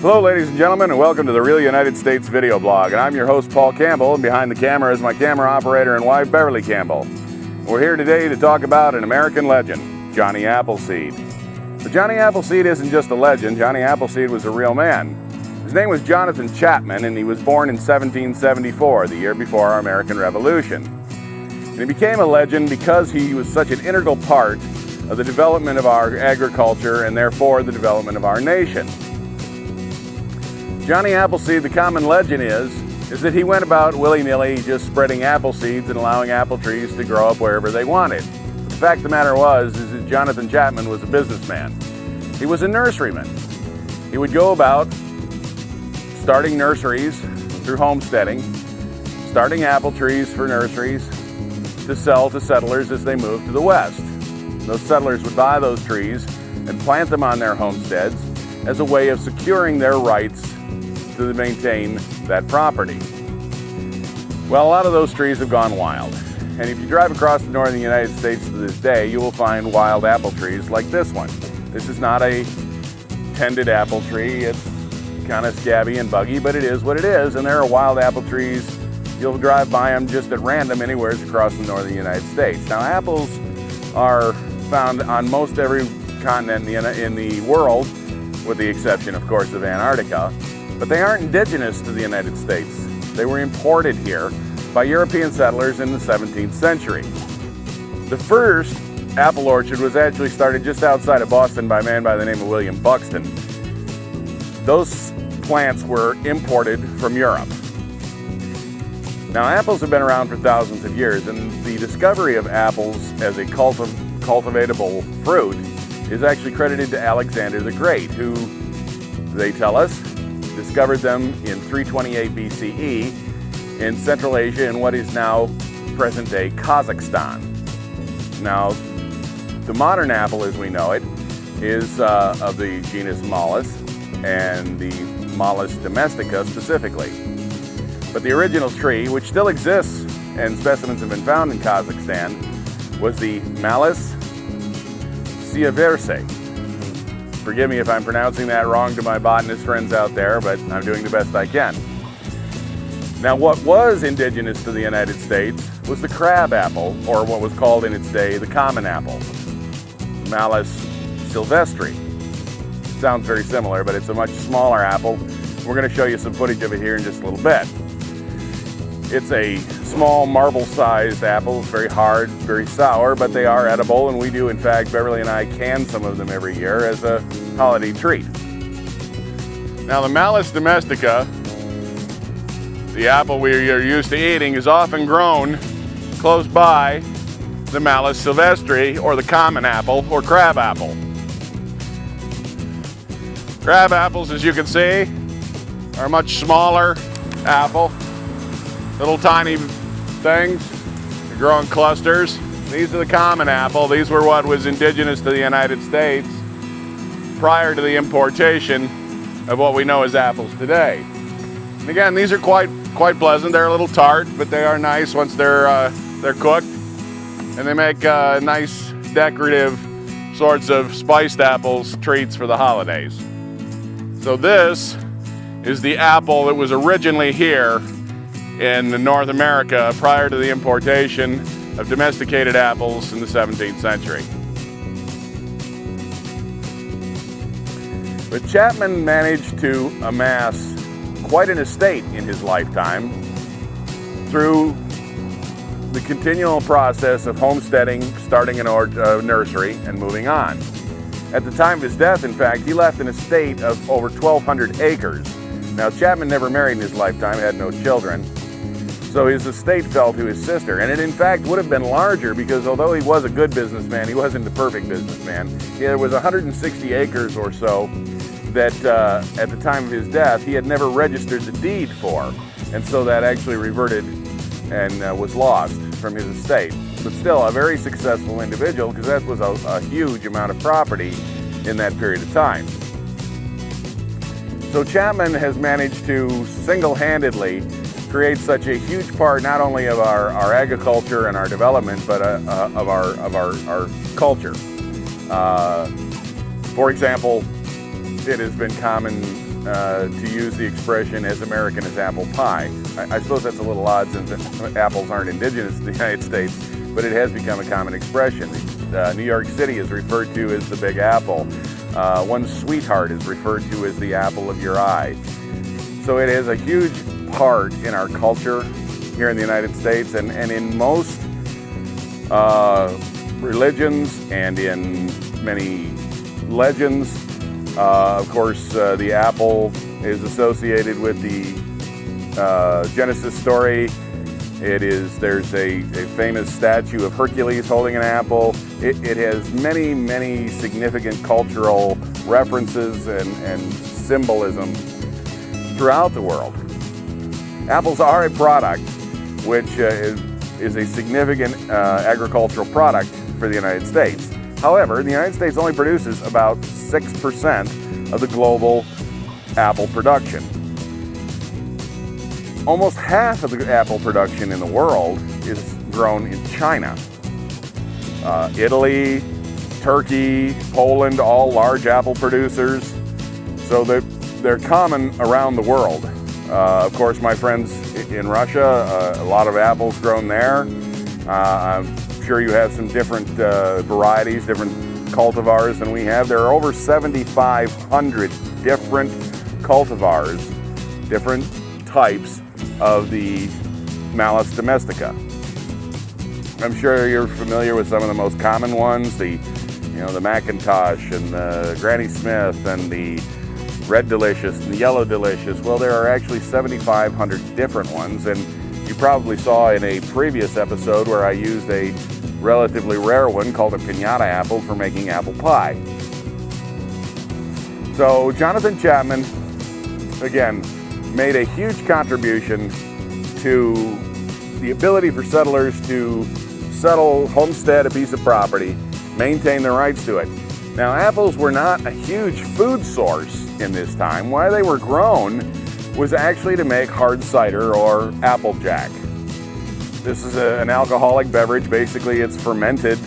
Hello ladies and gentlemen, and welcome to the Real United States video blog. And I'm your host Paul Campbell, and behind the camera is my camera operator and wife Beverly Campbell. We're here today to talk about an American legend, Johnny Appleseed. But Johnny Appleseed isn't just a legend. Johnny Appleseed was a real man. His name was Jonathan Chapman, and he was born in 1774, the year before our American Revolution. And he became a legend because he was such an integral part of the development of our agriculture and therefore the development of our nation. Johnny Appleseed, the common legend is that he went about willy-nilly just spreading apple seeds and allowing apple trees to grow up wherever they wanted. The fact of the matter is that Jonathan Chapman was a businessman. He was a nurseryman. He would go about starting nurseries through homesteading, starting apple trees for nurseries to sell to settlers as they moved to the west. Those settlers would buy those trees and plant them on their homesteads as a way of securing their rights to maintain that property. Well, a lot of those trees have gone wild. And if you drive across the northern United States to this day, you will find wild apple trees like this one. This is not a tended apple tree. It's kind of scabby and buggy, but it is what it is. And there are wild apple trees. You'll drive by them just at random anywhere across the northern United States. Now, apples are found on most every continent in the world, with the exception, of course, of Antarctica. But they aren't indigenous to the United States. They were imported here by European settlers in the 17th century. The first apple orchard was actually started just outside of Boston by a man by the name of William Buxton. Those plants were imported from Europe. Now, apples have been around for thousands of years, and the discovery of apples as a cultivatable fruit is actually credited to Alexander the Great, who, they tell us, discovered them in 328 BCE in Central Asia in what is now present-day Kazakhstan. Now, the modern apple as we know it is of the genus Malus and the Malus domestica specifically. But the original tree, which still exists and specimens have been found in Kazakhstan, was the Malus sieversii. Forgive me if I'm pronouncing that wrong to my botanist friends out there, but I'm doing the best I can. Now, what was indigenous to the United States was the crabapple, or what was called in its day the common apple, Malus sylvestri. Sounds very similar, but it's a much smaller apple. We're going to show you some footage of it here in just a little bit. It's a small marble-sized apple. It's very hard, very sour, but they are edible, and we do, in fact, Beverly and I can some of them every year as a holiday treat. Now, the Malus domestica, the apple we are used to eating, is often grown close by the Malus sylvestri, or the common apple, or crabapple. Crab apples, as you can see, are a much smaller apple. Little tiny things, they grow in clusters. These are the common apple. These were what was indigenous to the United States prior to the importation of what we know as apples today. And again, these are quite pleasant. They're a little tart, but they are nice once they're cooked, and they make nice decorative sorts of spiced apples treats for the holidays. So this is the apple that was originally here in North America prior to the importation of domesticated apples in the 17th century. But Chapman managed to amass quite an estate in his lifetime through the continual process of homesteading, starting a nursery, and moving on. At the time of his death, in fact, he left an estate of over 1,200 acres. Now, Chapman never married in his lifetime, had no children. So his estate fell to his sister, and it in fact would have been larger because although he was a good businessman, he wasn't the perfect businessman. There was 160 acres or so that at the time of his death he had never registered the deed for, and so that actually reverted and was lost from his estate. But still a very successful individual because that was a huge amount of property in that period of time. So Chapman has managed to single-handedly create such a huge part not only of our agriculture and our development, but of our culture. For example, it has been common to use the expression as American as apple pie. I suppose that's a little odd since apples aren't indigenous to the United States, but it has become a common expression. New York City is referred to as the Big Apple. One sweetheart is referred to as the apple of your eye. So it is a huge part in our culture here in the United States, and in most religions and in many legends. Of course, the apple is associated with the Genesis story. There's a famous statue of Hercules holding an apple. It has many, many significant cultural references and symbolism throughout the world. Apples are a product which is a significant agricultural product for the United States. However, the United States only produces about 6% of the global apple production. Almost half of the apple production in the world is grown in China. Italy, Turkey, Poland, all large apple producers. So they're common around the world. Of course, my friends in Russia, a lot of apples grown there. I'm sure you have some different varieties, different cultivars than we have. There are over 7,500 different cultivars, different types of the Malus domestica. I'm sure you're familiar with some of the most common ones, the Macintosh and the Granny Smith and the Red Delicious and the Yellow Delicious. Well, there are actually 7,500 different ones, and you probably saw in a previous episode where I used a relatively rare one called a piñata apple for making apple pie. So Jonathan Chapman, again, made a huge contribution to the ability for settlers to settle, homestead a piece of property, maintain the rights to it. Now, apples were not a huge food source in this time. Why they were grown was actually to make hard cider or Applejack. This is an alcoholic beverage. Basically, it's fermented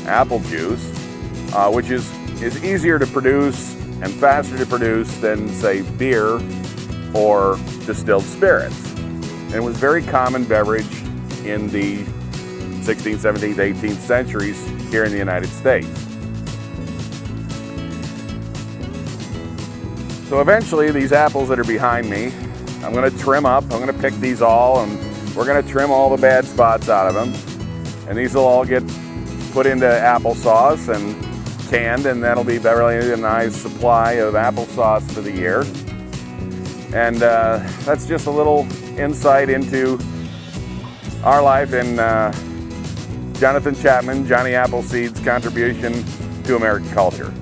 apple juice, which is easier to produce and faster to produce than, say, beer or distilled spirits. And it was a very common beverage in the 16th, 17th, 18th centuries here in the United States. So eventually, these apples that are behind me, I'm going to trim up. I'm going to pick these all, and we're going to trim all the bad spots out of them. And these will all get put into applesauce and canned, and that'll be really a nice supply of applesauce for the year. And that's just a little insight into our life and Jonathan Chapman, Johnny Appleseed's contribution to American culture.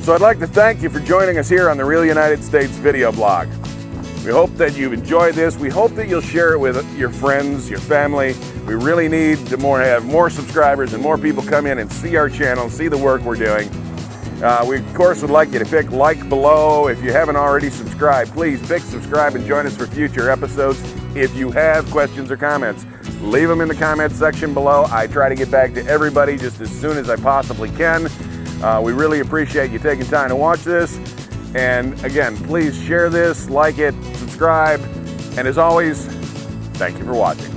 So I'd like to thank you for joining us here on the Real United States video blog. We hope that you've enjoyed this. We hope that you'll share it with your friends, your family. We really need to have more subscribers and more people come in and see our channel, see the work we're doing. We, of course, would like you to pick like below. If you haven't already subscribed, please pick subscribe and join us for future episodes. If you have questions or comments, leave them in the comments section below. I try to get back to everybody just as soon as I possibly can. We really appreciate you taking time to watch this. And again, please share this, like it, subscribe, and as always, thank you for watching.